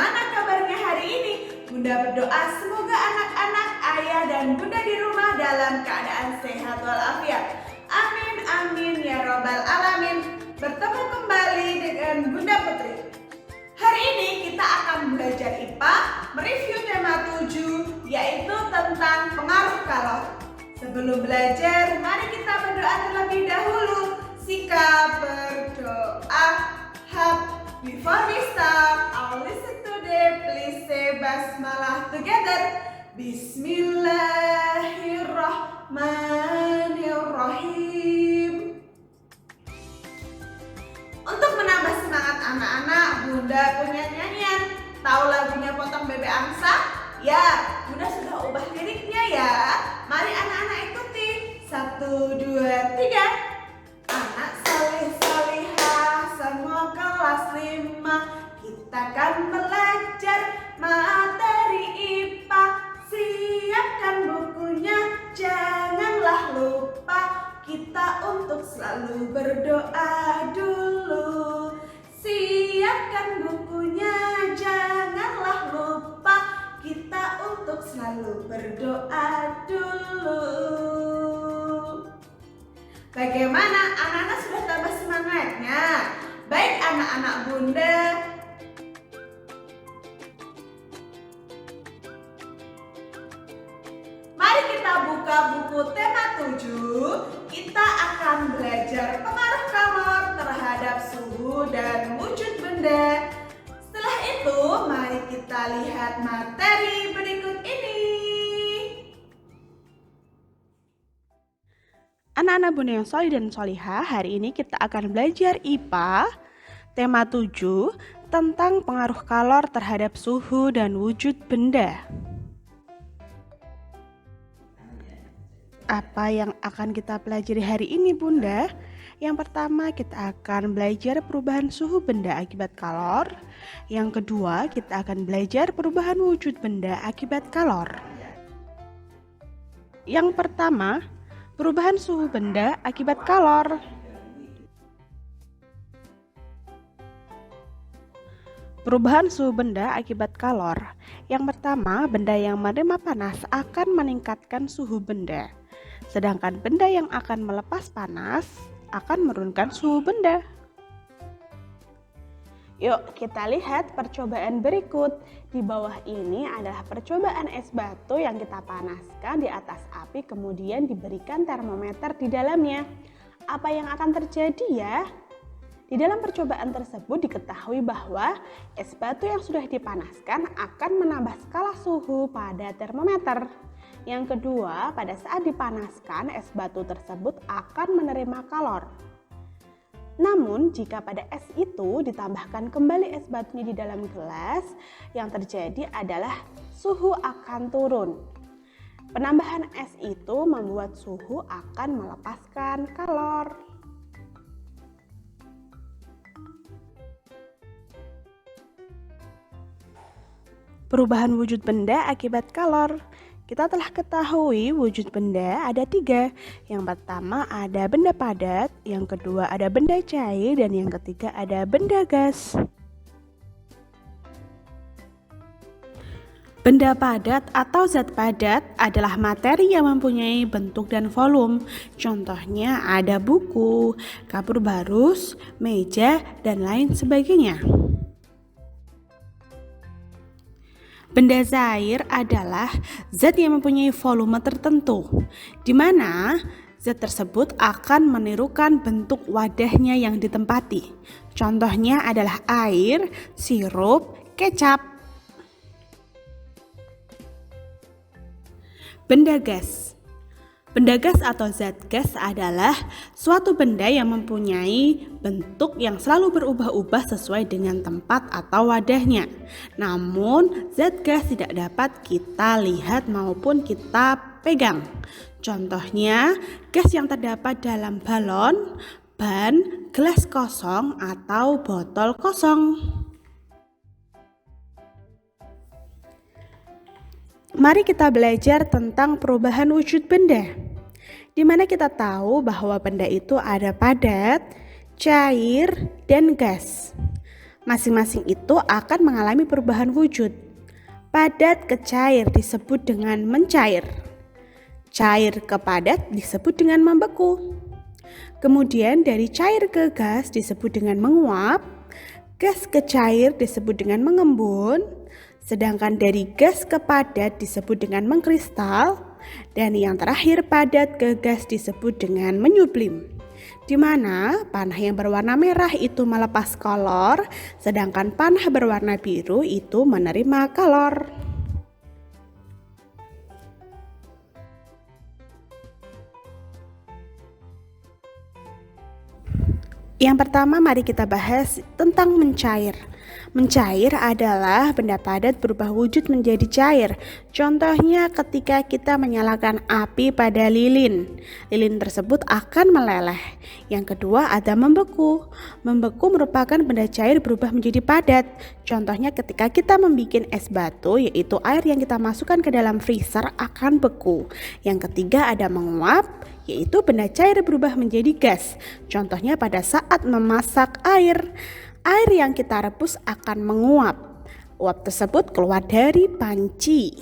Bagaimana kabarnya hari ini? Bunda berdoa semoga anak-anak, ayah, dan bunda di rumah dalam keadaan sehat walafiat. Amin, amin, ya robbal alamin. Bertemu kembali dengan Bunda Putri. Hari ini kita akan belajar IPA, mereview tema 7, yaitu tentang pengaruh kalor. Sebelum belajar, mari kita berdoa terlebih dahulu. Sikap berdoa. Before we start our lesson today, please say basmalah together. Bismillahirrahmanirrahim. Untuk menambah semangat anak-anak, Bunda punya nyanyian. Tahu lagunya Potong Bebek Angsa? Ya, Bunda sudah ubah liriknya ya. Mari anak-anak ikuti. 1, 2, 3. Anak saleh salihah semua kelas 5, kita akan belajar materi IPA. Siapkan bukunya, janganlah lupa. Kita untuk selalu berdoa dulu. Siapkan bukunya, janganlah lupa. Kita untuk selalu berdoa dulu. Bagaimana anak-anak sudah tambah semangatnya? Baik anak-anak Bunda. Mari kita buka buku tema 7. Kita akan belajar pengaruh kalor terhadap suhu dan wujud benda. Setelah itu, mari kita lihat materi berikut ini. Anak-anak Bunda yang solih dan solihah, hari ini kita akan belajar IPA tema 7 tentang pengaruh kalor terhadap suhu dan wujud benda. Apa yang akan kita pelajari hari ini Bunda? Yang pertama kita akan belajar perubahan suhu benda akibat kalor. Yang kedua kita akan belajar perubahan wujud benda akibat kalor. Yang pertama, perubahan suhu benda akibat kalor. Perubahan suhu benda akibat kalor. Yang pertama, benda yang menerima panas akan meningkatkan suhu benda. Sedangkan benda yang akan melepas panas akan menurunkan suhu benda. Yuk kita lihat percobaan berikut. Di bawah ini adalah percobaan es batu yang kita panaskan di atas api, kemudian diberikan termometer di dalamnya. Apa yang akan terjadi ya? Di dalam percobaan tersebut diketahui bahwa es batu yang sudah dipanaskan akan menambah skala suhu pada termometer. Yang kedua, pada saat dipanaskan es batu tersebut akan menerima kalor. Namun, jika pada es itu ditambahkan kembali es batunya di dalam gelas, yang terjadi adalah suhu akan turun. Penambahan es itu membuat suhu akan melepaskan kalor. Perubahan wujud benda akibat kalor. Kita telah ketahui wujud benda ada 3. Yang pertama ada benda padat, yang kedua ada benda cair, dan yang ketiga ada benda gas. Benda padat atau zat padat adalah materi yang mempunyai bentuk dan volume. Contohnya ada buku, kapur barus, meja, dan lain sebagainya. Benda cair adalah zat yang mempunyai volume tertentu, di mana zat tersebut akan menirukan bentuk wadahnya yang ditempati. Contohnya adalah air, sirup, kecap. Benda gas. Benda gas atau zat gas adalah suatu benda yang mempunyai bentuk yang selalu berubah-ubah sesuai dengan tempat atau wadahnya. Namun, zat gas tidak dapat kita lihat maupun kita pegang. Contohnya, gas yang terdapat dalam balon, ban, gelas kosong, atau botol kosong. Mari kita belajar tentang perubahan wujud benda, di mana kita tahu bahwa benda itu ada padat, cair, dan gas. Masing-masing itu akan mengalami perubahan wujud. Padat ke cair disebut dengan mencair. Cair ke padat disebut dengan membeku. Kemudian dari cair ke gas disebut dengan menguap. Gas ke cair disebut dengan mengembun. Sedangkan dari gas ke padat disebut dengan mengkristal. Dan yang terakhir padat ke gas disebut dengan menyublim, di mana panah yang berwarna merah itu melepas kolor, sedangkan panah berwarna biru itu menerima kolor. Yang pertama, mari kita bahas tentang mencair. Mencair adalah benda padat berubah wujud menjadi cair. Contohnya ketika kita menyalakan api pada lilin. Lilin tersebut akan meleleh. Yang kedua ada membeku. Membeku merupakan benda cair berubah menjadi padat. Contohnya ketika kita membuat es batu, yaitu air yang kita masukkan ke dalam freezer akan beku. Yang ketiga ada menguap, yaitu benda cair berubah menjadi gas. Contohnya pada saat memasak air. Air yang kita rebus akan menguap. Uap tersebut keluar dari panci.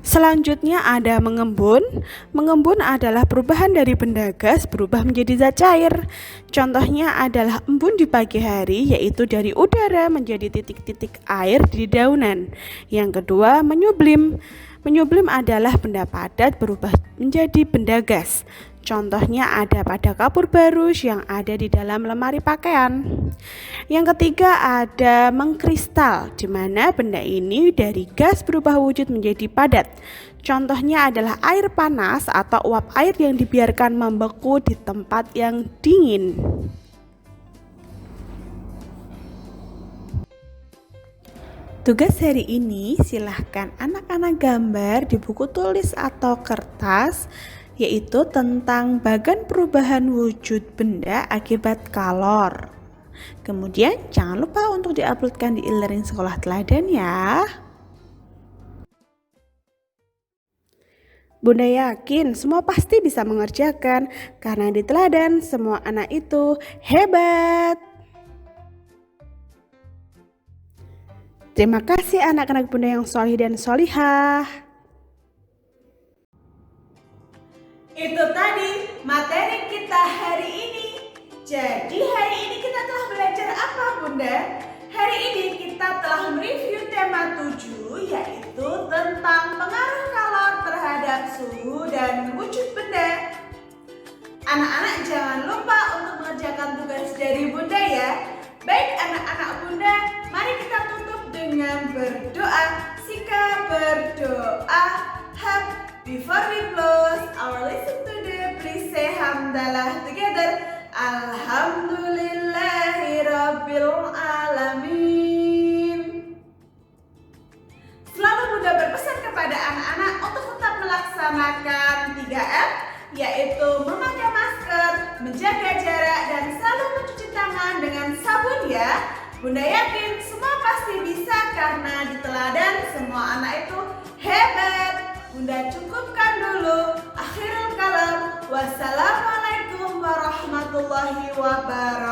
Selanjutnya ada mengembun. Mengembun adalah perubahan dari benda gas berubah menjadi zat cair. Contohnya adalah embun di pagi hari, yaitu dari udara menjadi titik-titik air di dedaunan. Yang kedua menyublim. Menyublim adalah benda padat berubah menjadi benda gas. Contohnya ada pada kapur barus yang ada di dalam lemari pakaian. Yang ketiga ada mengkristal, di mana benda ini dari gas berubah wujud menjadi padat. Contohnya adalah air panas atau uap air yang dibiarkan membeku di tempat yang dingin. Tugas hari ini silahkan anak-anak gambar di buku tulis atau kertas, yaitu tentang bagan perubahan wujud benda akibat kalor. Kemudian jangan lupa untuk diuploadkan di e-learning sekolah teladan ya. Bunda yakin semua pasti bisa mengerjakan, karena di teladan semua anak itu hebat. Terima kasih anak-anak Bunda yang solih dan solihah. Itu tadi materi kita hari ini. Jadi hari ini kita telah belajar apa Bunda? Hari ini kita telah mereview tema 7, yaitu tentang pengaruh kalor terhadap suhu dan wujud benda. Anak-anak jangan lupa untuk mengerjakan tugas dari Bunda ya. Baik anak-anak Bunda, mari kita tutup dengan berdoa. Sika berdoa. Before we close our lesson today, please say hamdalah together. Alhamdulillahirabbil alamin. Selalu Bunda berpesan kepada anak-anak untuk tetap melaksanakan 3M, yaitu memakai masker, menjaga jarak, dan selalu mencuci tangan dengan sabun ya. Bunda yakin semua pasti bisa karena di teladan semua anak itu hebat. Bunda cukupkan dulu. Akhirul kalam. Wassalamualaikum warahmatullahi wabarakatuh.